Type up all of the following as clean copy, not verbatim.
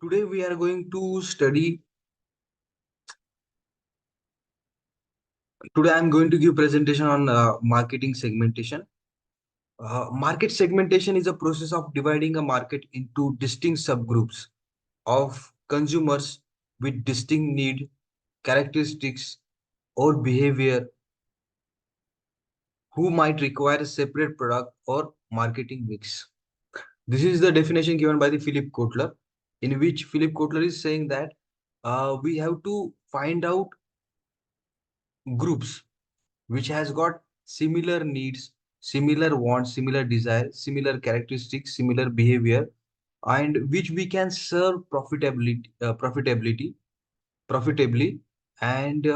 Today we are going to study. Today I'm going to give presentation on marketing segmentation. Market segmentation is a process of dividing a market into distinct subgroups of consumers with distinct need, characteristics, or behavior who might require a separate product or marketing mix. This is the definition given by the Philip Kotler, in which Philip Kotler is saying that we have to find out groups which has got similar needs, similar wants, similar desire, similar characteristics, similar behavior, and which we can serve profitably, and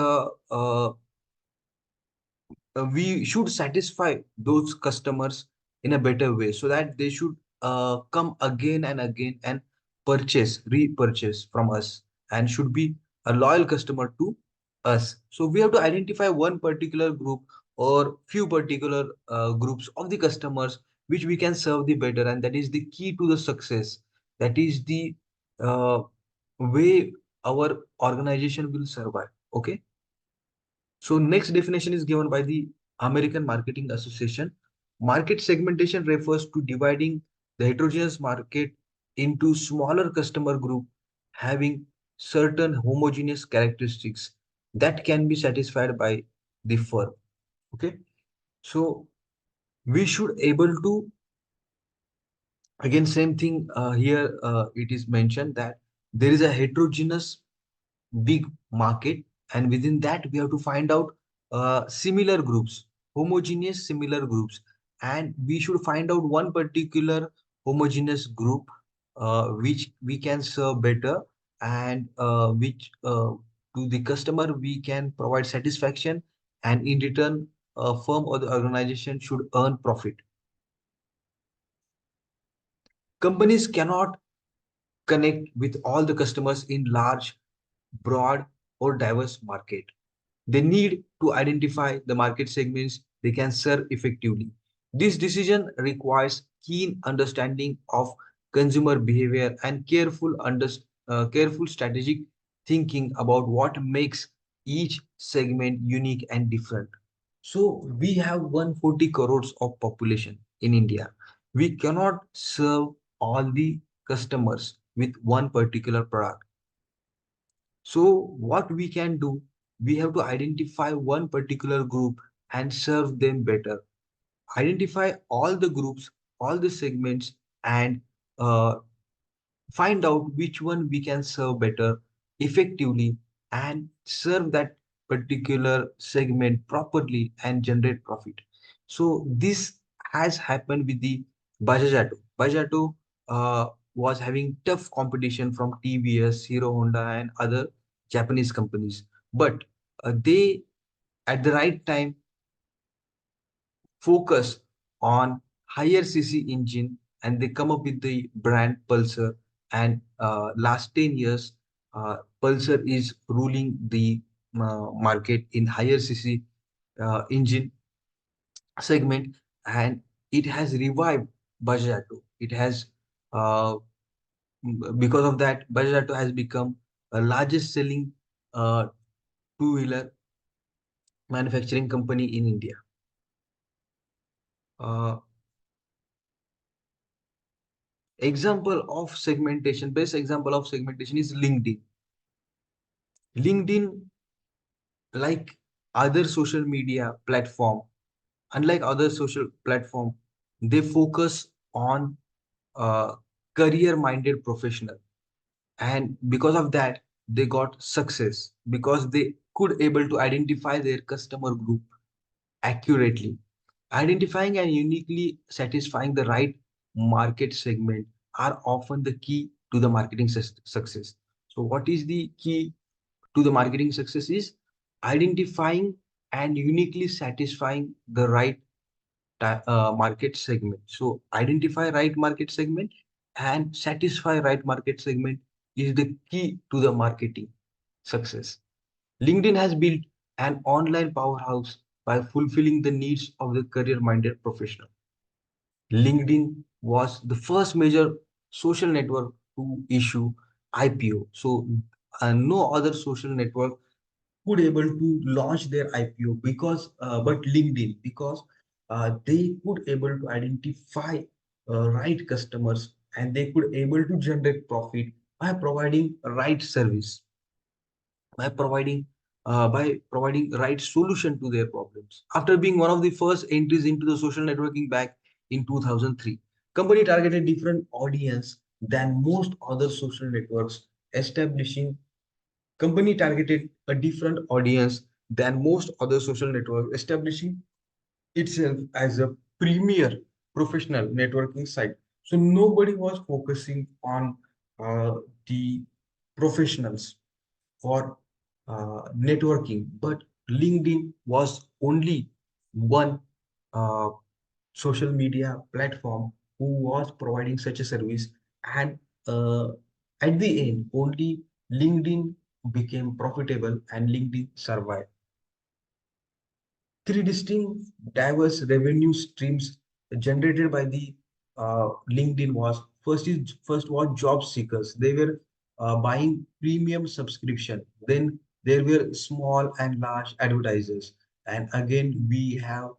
we should satisfy those customers in a better way so that they should come again and again and repurchase from us and should be a loyal customer to us. So we have to identify one particular group or few particular groups of the customers which we can serve the better, and that is the key to the success. That is the uh, way our organization will survive. Okay. So next definition is given by the American Marketing Association. Market segmentation refers to dividing the heterogeneous market into smaller customer group having certain homogeneous characteristics that can be satisfied by the firm. Okay. So we should able to, again same thing here, it is mentioned that there is a heterogeneous big market, and within that we have to find out similar groups, homogeneous similar groups, and we should find out one particular homogeneous group which we can serve better, and which to the customer we can provide satisfaction, and in return a firm or the organization should earn profit. Companies cannot connect with all the customers in large, broad, or diverse market. They need to identify the market segments they can serve effectively. This decision requires keen understanding of consumer behavior and careful strategic thinking about what makes each segment unique and different. So we have 140 crores of population in India. We cannot serve all the customers with one particular product. So what we can do, we have to identify one particular group and serve them better. Identify all the groups, all the segments, and uh, find out which one we can serve better, effectively, and serve that particular segment properly and generate profit. So this has happened with the Bajaj Auto. Bajaj Auto was having tough competition from TVS, Hero Honda, and other Japanese companies, but they at the right time focus on higher cc engine, and they come up with the brand Pulsar, and last 10 years Pulsar is ruling the market in higher cc engine segment, and it has revived Bajaj Auto. It has uh, because of that Bajaj Auto has become a largest selling uh, two-wheeler manufacturing company in India. uh, Best example of segmentation is LinkedIn. LinkedIn, like other social media platform, unlike other social platform, they focus on uh, career minded professional, and because of that they got success because they could able to identify their customer group accurately. Identifying and uniquely satisfying the right market segment are often the key to the marketing success. So, what is the key to the marketing success is identifying and uniquely satisfying the right market segment. So, identify right market segment and satisfy right market segment is the key to the marketing success. LinkedIn has built an online powerhouse by fulfilling the needs of the career minded professional. LinkedIn was the first major social network to issue IPO. So no other social network could able to launch their IPO because but LinkedIn, because they could able to identify right customers, and they could able to generate profit by providing right service, by providing right solution to their problems. After being one of the first entries into the social networking back in 2003, company targeted different audience than most other social networks, establishing company targeted a different audience than most other social networks, establishing itself as a premier professional networking site. So nobody was focusing on the professionals for networking, but LinkedIn was only one uh, social media platform who was providing such a service, and uh, at the end, only LinkedIn became profitable and LinkedIn survived. Three distinct diverse revenue streams generated by the LinkedIn was first was job seekers. They were buying premium subscription. Then there were small and large advertisers, and again we have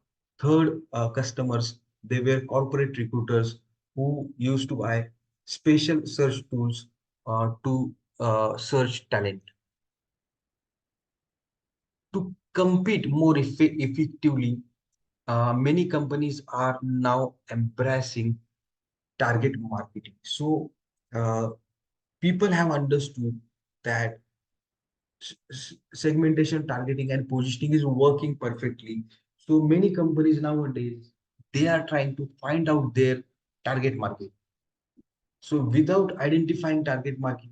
third customers. They were corporate recruiters who used to buy special search tools to search talent. To compete more effectively, many companies are now embracing target marketing. So people have understood that segmentation, targeting, and positioning is working perfectly. So many companies nowadays, they are trying to find out their target market. So without identifying target market,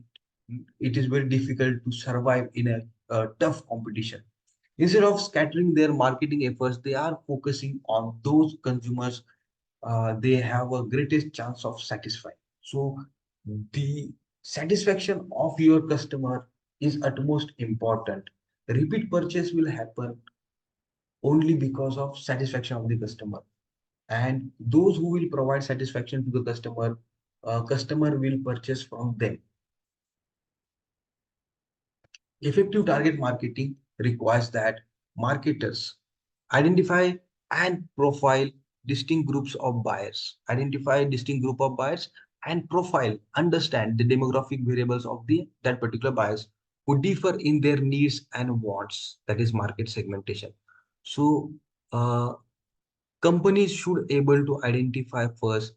it is very difficult to survive in a tough competition. Instead of scattering their marketing efforts, they are focusing on those consumers they have a greatest chance of satisfying. So the satisfaction of your customer is utmost important. Repeat purchase will happen only because of satisfaction of the customer. And those who will provide satisfaction to the customer, customer will purchase from them. Effective target marketing requires that marketers identify and profile distinct groups of buyers, identify distinct group of buyers, and profile, understand the demographic variables of the that particular buyers who differ in their needs and wants. That is market segmentation. So uh, companies should able to identify first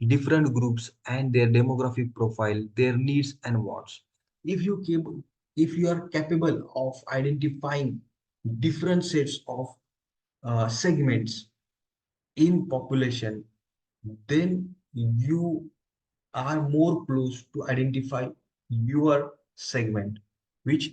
different groups and their demographic profile, their needs and wants. If you are capable of identifying different sets of segments in population, then you are more close to identify your segment, which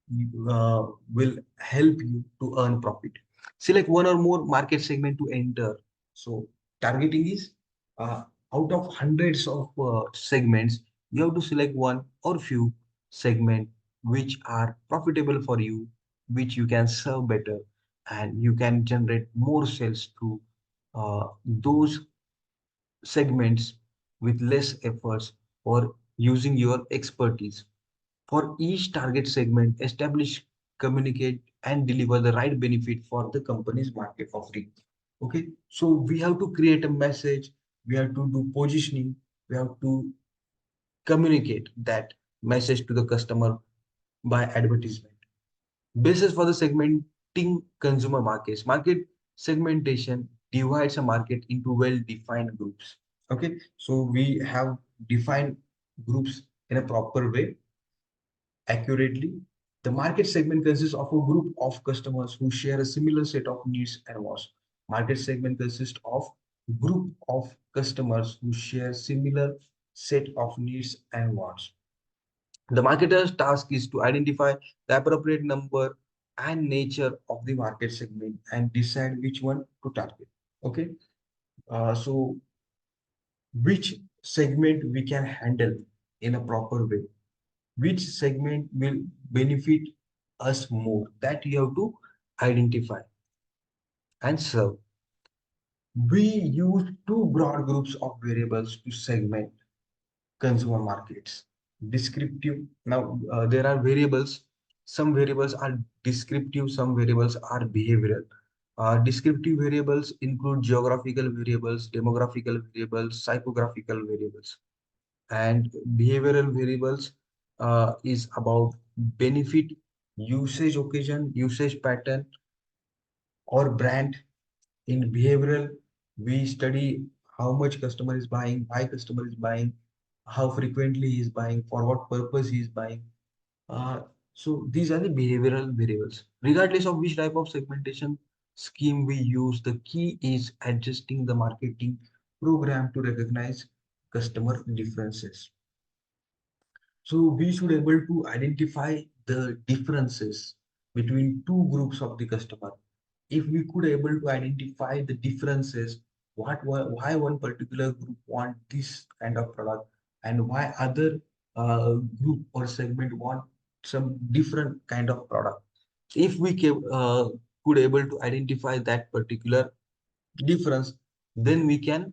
will help you to earn profit. Select one or more market segment to enter. So targeting is out of hundreds of segments, you have to select one or few segment which are profitable for you, which you can serve better, and you can generate more sales through those segments with less efforts or using your expertise. For each target segment, establish, communicate, and deliver the right benefit for the company's market offering. Okay, so we have to create a message, we have to do positioning, we have to communicate that message to the customer by advertisement. Basis for the segmenting consumer markets. Market segmentation divides a market into well-defined groups. Okay, so we have defined groups in a proper way, accurately. The market segment consists of a group of customers who share a similar set of needs and wants. Market segment consists of group of customers who share similar set of needs and wants. The marketer's task is to identify the appropriate number and nature of the market segment and decide which one to target. Okay, so which segment we can handle in a proper way, which segment will benefit us more, that you have to identify and serve. We use two broad groups of variables to segment consumer markets. Descriptive. Now, there are variables. Some variables are descriptive, some variables are behavioral. Descriptive variables include geographical variables, demographical variables, psychographical variables. And behavioral variables is about benefit, usage occasion, usage pattern, or brand. In behavioral, we study how much customer is buying, why customer is buying, how frequently he is buying, for what purpose he is buying. So these are the behavioral variables. Regardless of which type of segmentation scheme we use, the key is adjusting the marketing program to recognize customer differences. So we should able to identify the differences between two groups of the customer. If we could able to identify the differences, why one particular group want this kind of product and why other group or segment want some different kind of product. If we could able to identify that particular difference, then we can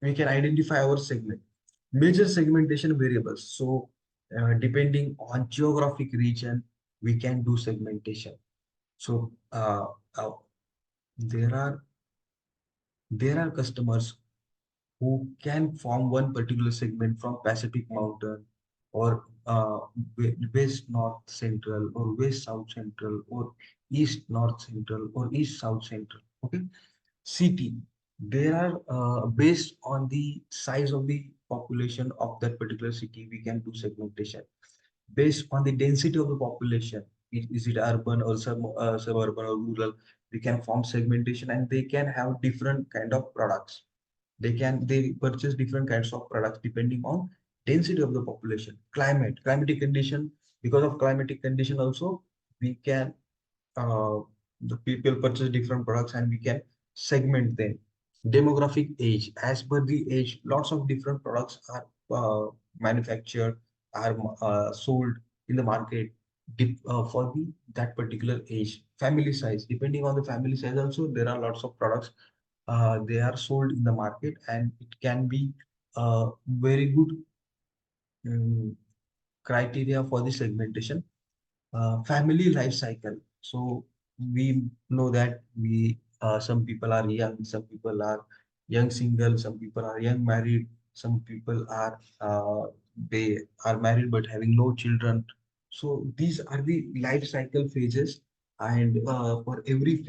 identify our segment. Major segmentation variables. So, depending on geographic region, we can do segmentation. So, uh, there are there are customers who can form one particular segment from Pacific Mountain or West North Central or West South Central or East North Central or East South Central. Okay, city. There are based on the size of the population of that particular city, we can do segmentation based on the density of the population. Is it urban or suburban or rural? We can form segmentation, and they can have different kind of products. They purchase different kinds of products depending on density of the population. Climatic condition. Because of climatic condition also, we can uh, the people purchase different products and we can segment them. Demographic age. As per the age, lots of different products are manufactured, are sold in the market for the that particular age. Family size. Depending on the family size also, there are lots of products they are sold in the market, and it can be very good um, criteria for the segmentation. Family life cycle. So we know that we some people are young, some people are young single, some people are young married, some people are they are married but having no children. So these are the life cycle phases, and for every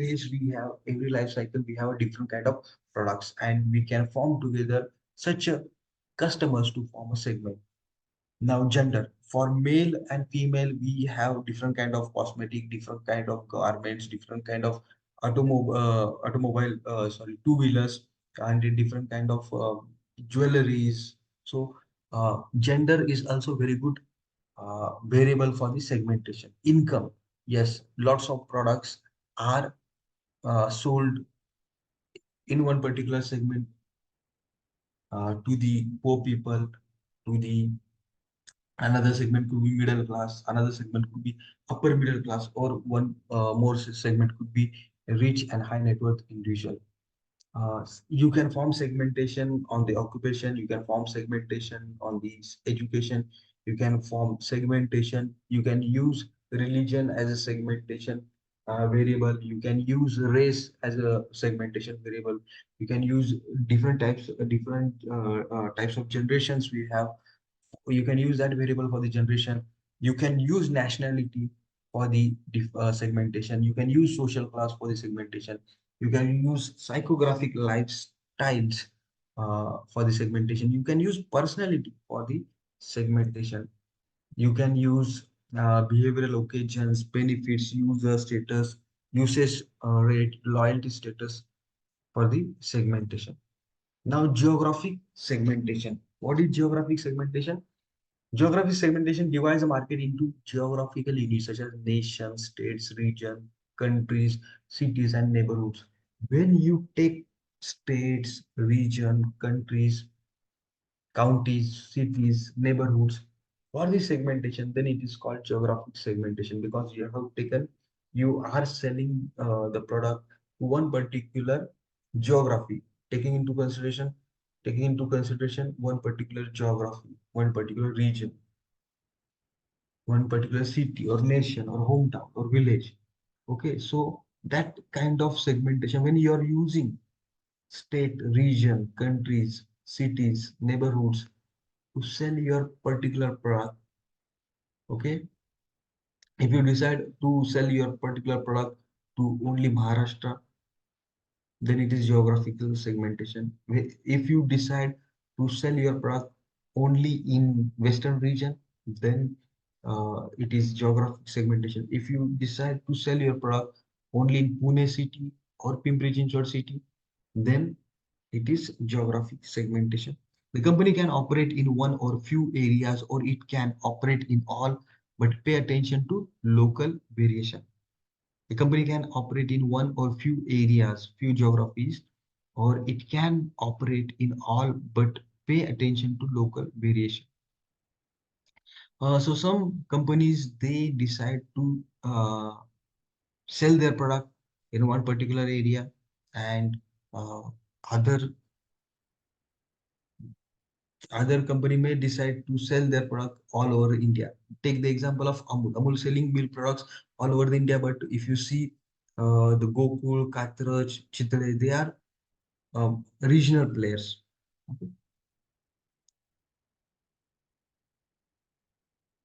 life cycle we have a different kind of products, and we can form together such a customers to form a segment. Now, gender. For male and female, we have different kind of cosmetic, different kind of garments, different kind of two-wheelers, and a different kind of jewelries. So, gender is also very good variable for the segmentation. Income. Yes, lots of products are sold in one particular segment to the poor people, to the another segment could be middle class, another segment could be upper middle class, or one more segment could be a rich and high net worth individual. You can form segmentation on the occupation, you can form segmentation on the education, you can form segmentation, you can use religion as a segmentation variable, you can use race as a segmentation variable, you can use different types of generations we have. You can use that variable for the generation. You can use nationality for the segmentation. You can use social class for the segmentation. You can use psychographic lifestyles for the segmentation. You can use personality for the segmentation. You can use behavioral occasions, benefits, user status, usage rate, loyalty status for the segmentation. Now, geographic segmentation. What is geographic segmentation? Geographic segmentation divides the market into geographical units such as nations, states, region, countries, cities, and neighborhoods. When you take states, region, countries, counties, cities, neighborhoods for the segmentation, then it is called geographic segmentation because you are selling the product to one particular geography, taking into consideration. taking into consideration one particular geography, one particular region, one particular city or nation or hometown or village. Okay, so that kind of segmentation, when you are using state, region, countries, cities, neighborhoods to sell your particular product, okay, if you decide to sell your particular product to only Maharashtra, then it is geographical segmentation. If you decide to sell your product only in Western region, then it is geographic segmentation. If you decide to sell your product only in Pune city or Pimpri Chinchwad city, then it is geographic segmentation. The company can operate in one or few areas, or it can operate in all, but pay attention to local variation. The company can operate in one or few areas, few geographies, or it can operate in all but pay attention to local variation. So some companies they decide to sell their product in one particular area, and uh, other other company may decide to sell their product all over India. Take the example of Amul. Amul selling milk products all over the India, but if you see the Gokul, Katraj, Chitale, they are regional players. Okay.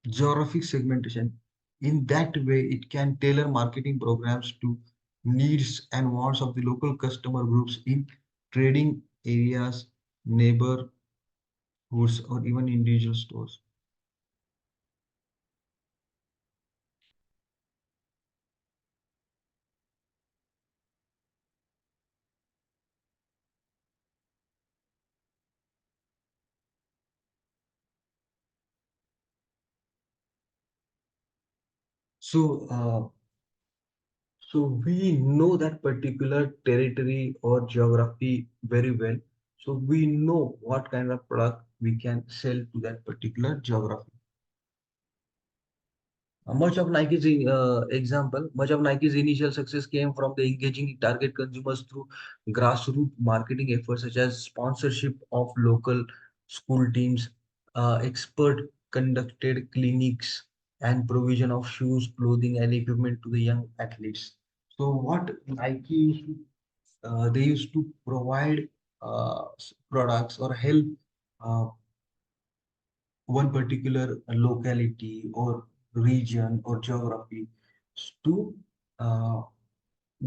Geographic segmentation. In that way, it can tailor marketing programs to needs and wants of the local customer groups in trading areas, neighborhoods, or even individual stores. So, so we know that particular territory or geography very well. So we know what kind of product we can sell to that particular geography. Much of Nike's initial success came from the engaging target consumers through grassroots marketing efforts such as sponsorship of local school teams, expert conducted clinics, and provision of shoes, clothing, and equipment to the young athletes. So what Nike used to, they used to provide products or help uh, one particular locality or region or geography to uh,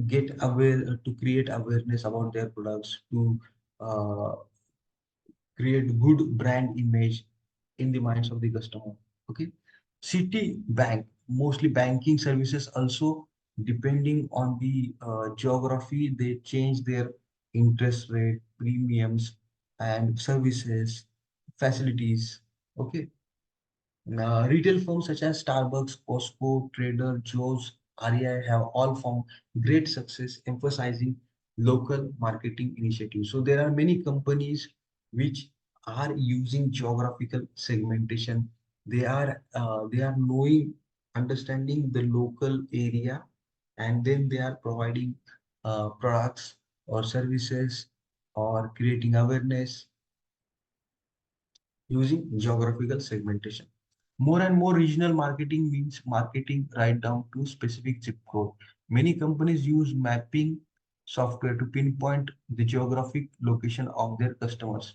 get aware to create awareness about their products, to uh, create good brand image in the minds of the customer. Okay. Citibank, mostly banking services also, depending on the geography, they change their interest rate, premiums, and services, facilities. Okay. Retail firms such as Starbucks, Costco, Trader Joe's, REI have all found great success emphasizing local marketing initiatives. So there are many companies which are using geographical segmentation. They are knowing, understanding the local area, and then they are providing products or services or creating awareness using geographical segmentation. More and more regional marketing means marketing right down to specific zip code. Many companies use mapping software to pinpoint the geographic location of their customers.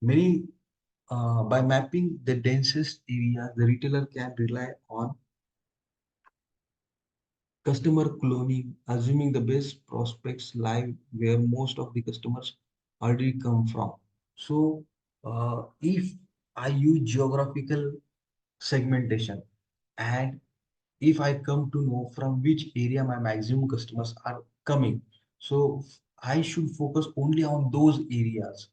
Many by mapping the densest area, the retailer can rely on customer cloning, assuming the best prospects live where most of the customers already come from. So, if I use geographical segmentation, and if I come to know from which area my maximum customers are coming, so I should focus only on those areas.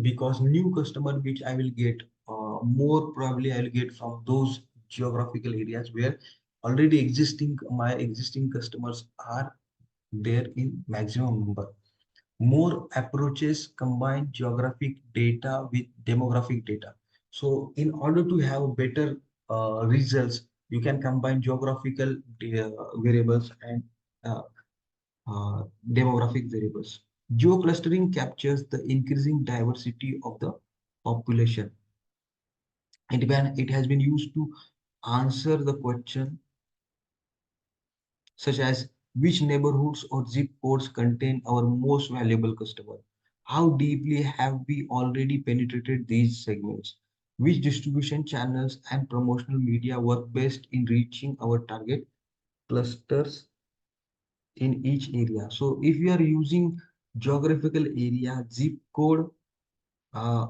Because new customer which I will get, more probably I will get from those geographical areas where already existing my existing customers are there in maximum number. More approaches combine geographic data with demographic data. So in order to have better results, you can combine geographical variables and uh, demographic variables. Geoclustering captures the increasing diversity of the population. It has been used to answer the question such as which neighborhoods or zip codes contain our most valuable customer? How deeply have we already penetrated these segments? Which distribution channels and promotional media work best in reaching our target clusters in each area? So if you are using geographical area, zip code uh,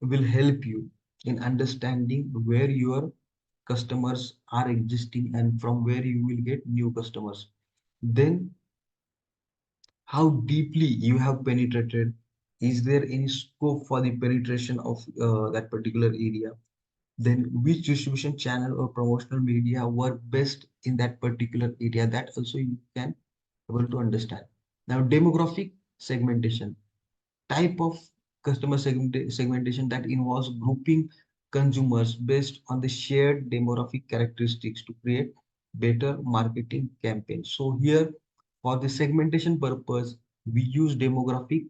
will help you in understanding where your customers are existing and from where you will get new customers. Then how deeply you have penetrated. Is there any scope for the penetration of that particular area? Then which distribution channel or promotional media work best in that particular area? That also you can able to understand. Now demographic segmentation, type of customer segmentation that involves grouping consumers based on the shared demographic characteristics to create better marketing campaigns. So here, for the segmentation purpose, we use demographic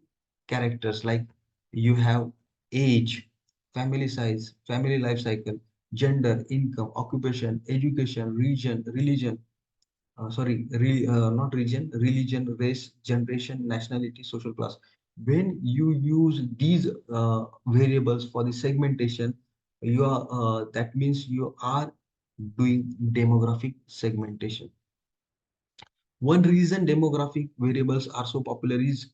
characters like you have age, family size, family life cycle, gender, income, occupation, education, region, religion, not region, religion, race, generation, nationality, social class. When you use these variables for the segmentation, that means you are doing demographic segmentation. One reason demographic variables are so popular is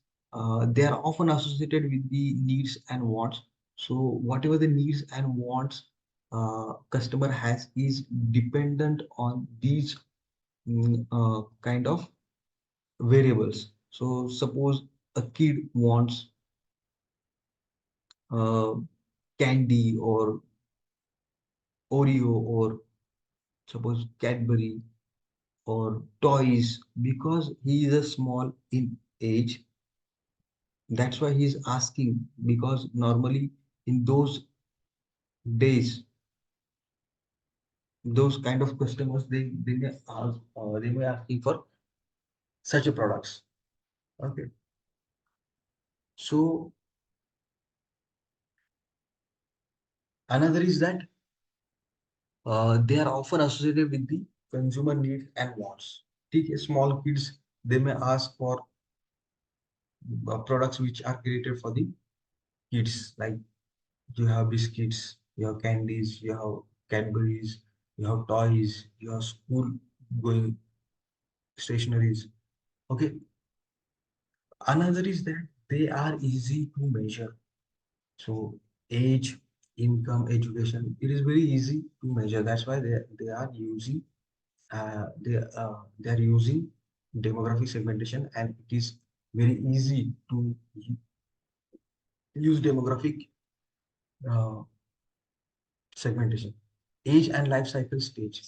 they are often associated with the needs and wants. So whatever the needs and wants customer has is dependent on these kind of variables. So suppose a kid wants uh, candy or Oreo or suppose Cadbury or toys because he is a small in age. That's why he's asking, because normally in those days, those kind of customers they may asking for such a products. Okay. So another is that they are often associated with the consumer needs and wants. ठीक है, small kids they may ask for products which are created for the kids, like you have biscuits, you have candies, you have Cadbury's, you have toys, you have school going stationaries. Okay. Another is that they are easy to measure. So age, income, education, it is very easy to measure. That's why they are using they are using demographic segmentation, and it is very easy to use demographic uh, segmentation. Age and life cycle stage.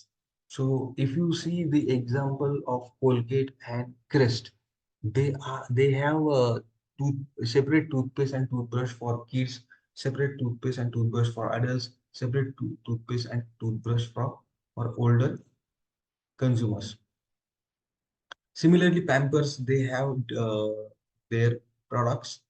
So if you see the example of Colgate and Crest, they have a separate toothpaste and toothbrush for kids, separate toothpaste and toothbrush for adults, separate toothpaste and toothbrush for older consumers. Similarly, Pampers they have their products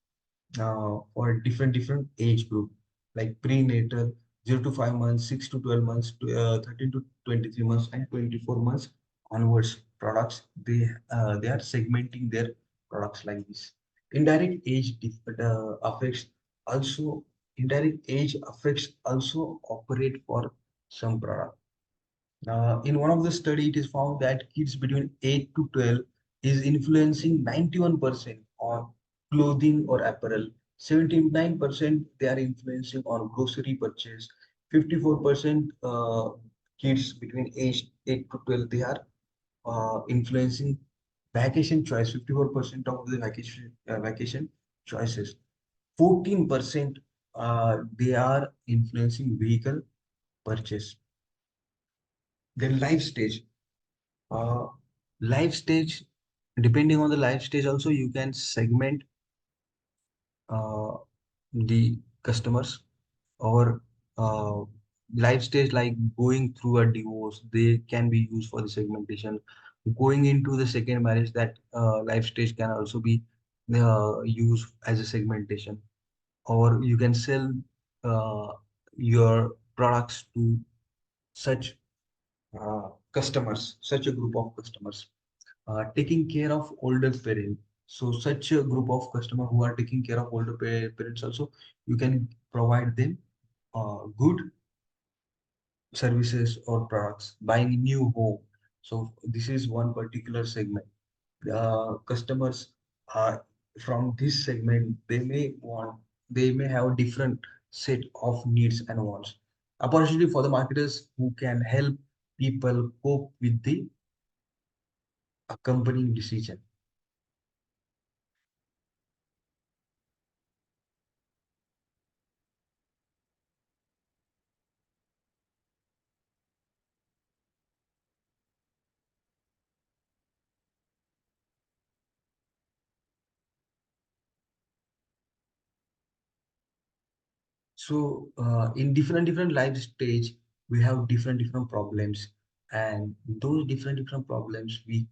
for different age group, like prenatal 0 to 5 months, 6 to 12 months, 13 to 23 months, and 24 months onwards products. They are segmenting their products like this. Indirect age affects also indirect age affects also operate for some product. In one of the study, it is found that kids between 8 to 12 is influencing 91% on clothing or apparel. 79% they are influencing on grocery purchase. 54% kids between age 8 to 12 they are influencing vacation choice. 54% of the vacation choices. 14% they are influencing vehicle purchase. Then life stage. Uh, life stage, depending on the life stage, also you can segment uh, the customers or uh, life stage like going through a divorce. They can be used for the segmentation. Going into the second marriage, that life stage can also be. use as a segmentation, or you can sell uh, your products to such customers, such a group of customers. Taking care of older parents. So such a group of customer who are taking care of older parents also, you can provide them good services or products. Buying a new home. So this is one particular segment. Customers from this segment, they may have different set of needs and wants. Opportunity for the marketers who can help people cope with the accompanying decision. So in different life stage, we have different problems, and those different problems we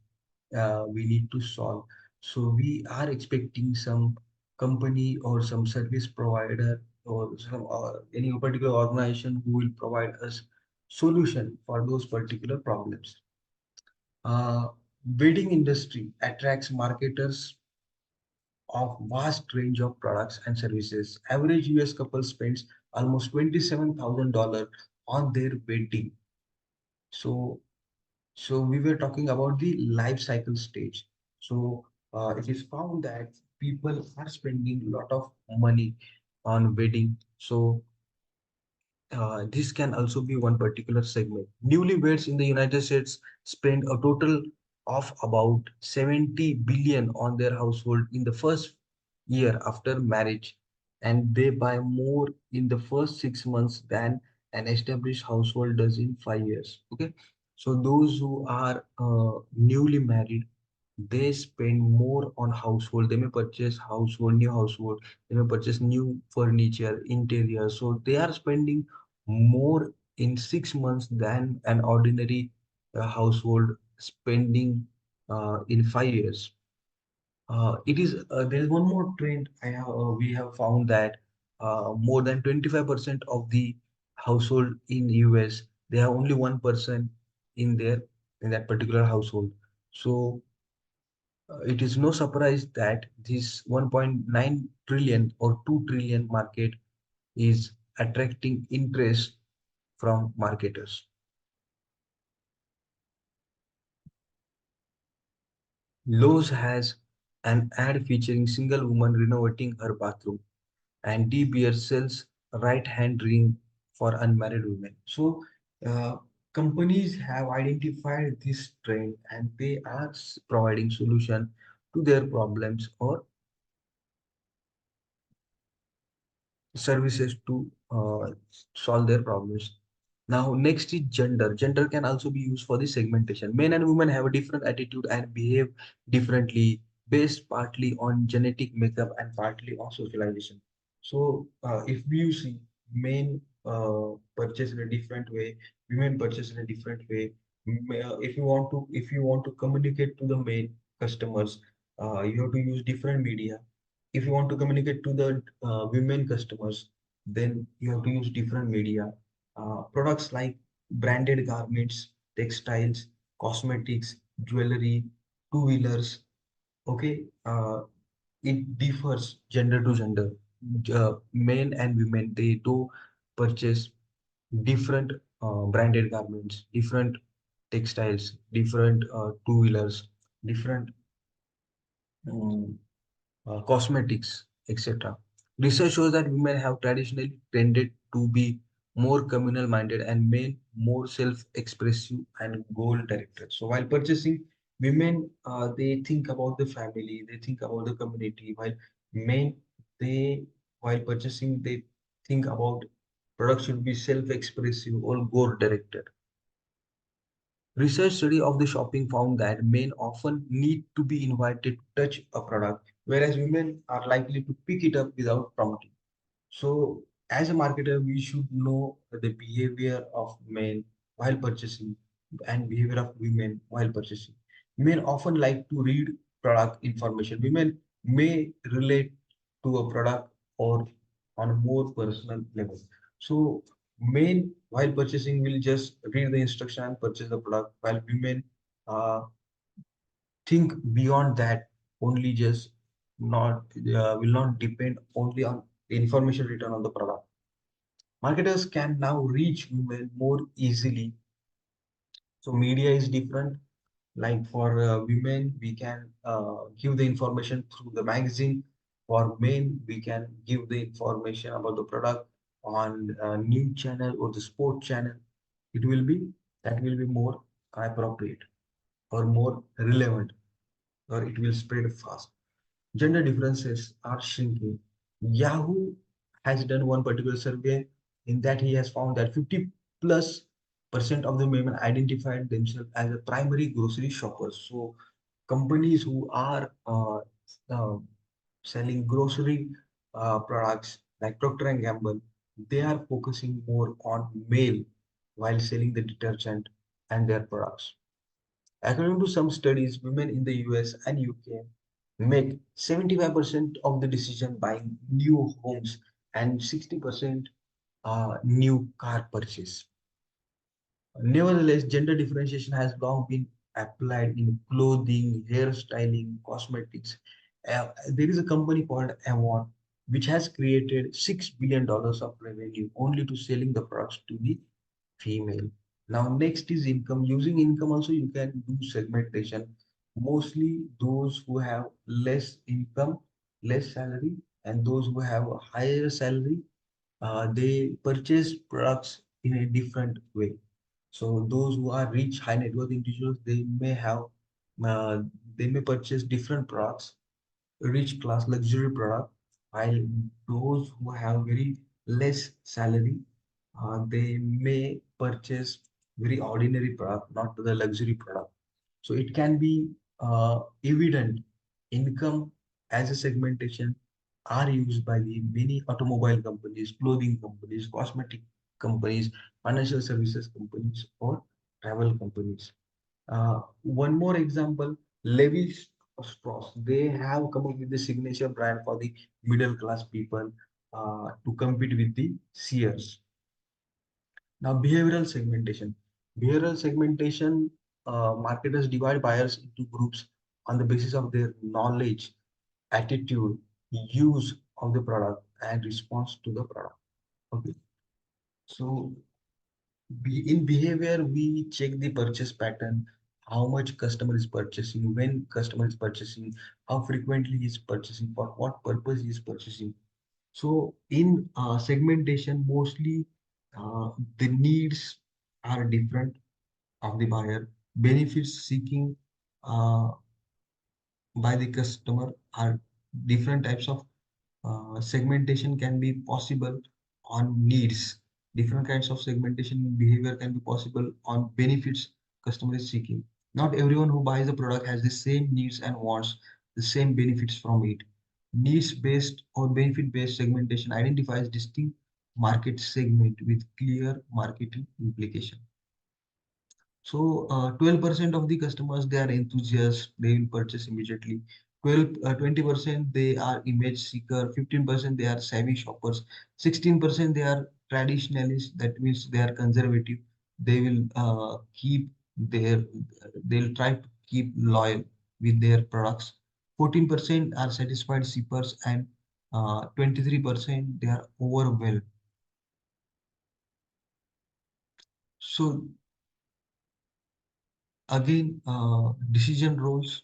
need to solve. So we are expecting some company or some service provider or some any particular organization who will provide us solution for those particular problems. Uh, Wedding industry attracts marketers of vast range of products and services. Average US couple spends almost $27,000 on their wedding. So, so we were talking about the life cycle stage. So it is found that people are spending a lot of money on wedding. So this can also be one particular segment. Newlyweds in the United States spend a total of about 70 billion on their household in the first year after marriage, and they buy more in the first 6 months than an established household does in 5 years. Okay, so those who are newly married, they spend more on household. They may purchase new household, they may purchase new furniture, interior. So they are spending more in 6 months than an ordinary household spending in 5 years. It is There is one more trend we have found that more than 25% of the household in US, they have only one person in their in that particular household. So it is no surprise that this 1.9 trillion or 2 trillion market is attracting interest from marketers. Lowe's has an ad featuring single woman renovating her bathroom, and De Beer sells right-hand ring for unmarried women. So uh, companies have identified this trend and they are providing solution to their problems or services to solve their problems. Now, next is gender. Gender can also be used for the segmentation. Men and women have a different attitude and behave differently, based partly on genetic makeup and partly on socialization. So, if you see men purchase in a different way, women purchase in a different way. If you want to communicate to the male customers, you have to use different media. If you want to communicate to the women customers, then you have to use different media. Products like branded garments, textiles, cosmetics, jewelry, two-wheelers. Okay, it differs gender to gender. Men and women, they do purchase different branded garments, different textiles, different two-wheelers, different um, cosmetics, etc. Research shows that women have traditionally tended to be more communal minded and men more self expressive and goal directed. So, while purchasing, women they think about the family, they think about the community, while men they while purchasing they think about products should be self expressive or goal directed. Research study of the shopping found that men often need to be invited to touch a product, whereas women are likely to pick it up without prompting. So, as a marketer, we should know the behavior of men while purchasing and behavior of women while purchasing. Men often like to read product information. Women may relate to a product or on a more personal level. So men while purchasing will just read the instruction and purchase the product, while women uh, think beyond that, only just not will not depend only on the information written on the product. Marketers can now reach women more easily. So media is different. Like for women, we can give the information through the magazine. For men, we can give the information about the product on news channel or the sport channel. It will be that will be more appropriate or more relevant, or it will spread fast. Gender differences are shrinking. Yahoo has done one particular survey in that he has found that 50 plus percent of the women identified themselves as a primary grocery shoppers. So companies who are uh, selling grocery products like Procter and Gamble, they are focusing more on male while selling the detergent and their products. According to some studies, women in the US and UK make 75% of the decision buying new homes and 60% new car purchase. Nevertheless, gender differentiation has long been applied in clothing, hairstyling, cosmetics. There is a company called Avon which has created $6 billion of revenue only to selling the products to the female. Now, next is income. Using income also, you can do segmentation. Mostly those who have less income, less salary, and those who have a higher salary, they purchase products in a different way. So those who are rich, high net worth individuals, uh, they may purchase different products, rich class luxury product, while those who have very less salary, they may purchase very ordinary product, not the luxury product. So it can be evident income as a segmentation are used by the many automobile companies, clothing companies, cosmetic companies, financial services companies, or travel companies. One more example, Levi Strauss. They have come up with the signature brand for the middle class people to compete with the Sears. Now, behavioral segmentation. Behavioral segmentation, marketers divide buyers into groups on the basis of their knowledge, attitude, use of the product, and response to the product. Okay. So in behavior, we check the purchase pattern, how much customer is purchasing, when customer is purchasing, how frequently he is purchasing, for what purpose he is purchasing. So in segmentation, mostly the needs are different of the buyer. Benefits seeking uh, by the customer are different types of segmentation can be possible on needs. Different kinds of segmentation behavior can be possible on benefits customer is seeking. Not everyone who buys a product has the same needs and wants the same benefits from it. Needs based or benefit based segmentation identifies distinct market segment with clear marketing implication. So 12% of the customers they are enthusiasts, they will purchase immediately. 20% they are image seeker, 15% they are savvy shoppers, 16% they are traditionalists, that means they are conservative. They will keep their, they'll try to keep loyal with their products. 14% are satisfied seekers and 23% they are overwhelmed. So again, decision roles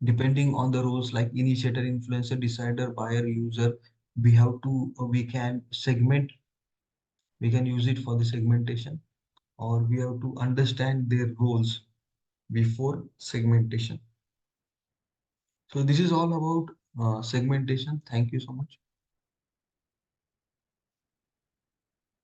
depending on the roles like initiator, influencer, decider, buyer, user, we have to we can segment, we can use it for the segmentation, or we have to understand their roles before segmentation. So this is all about segmentation. Thank you so much.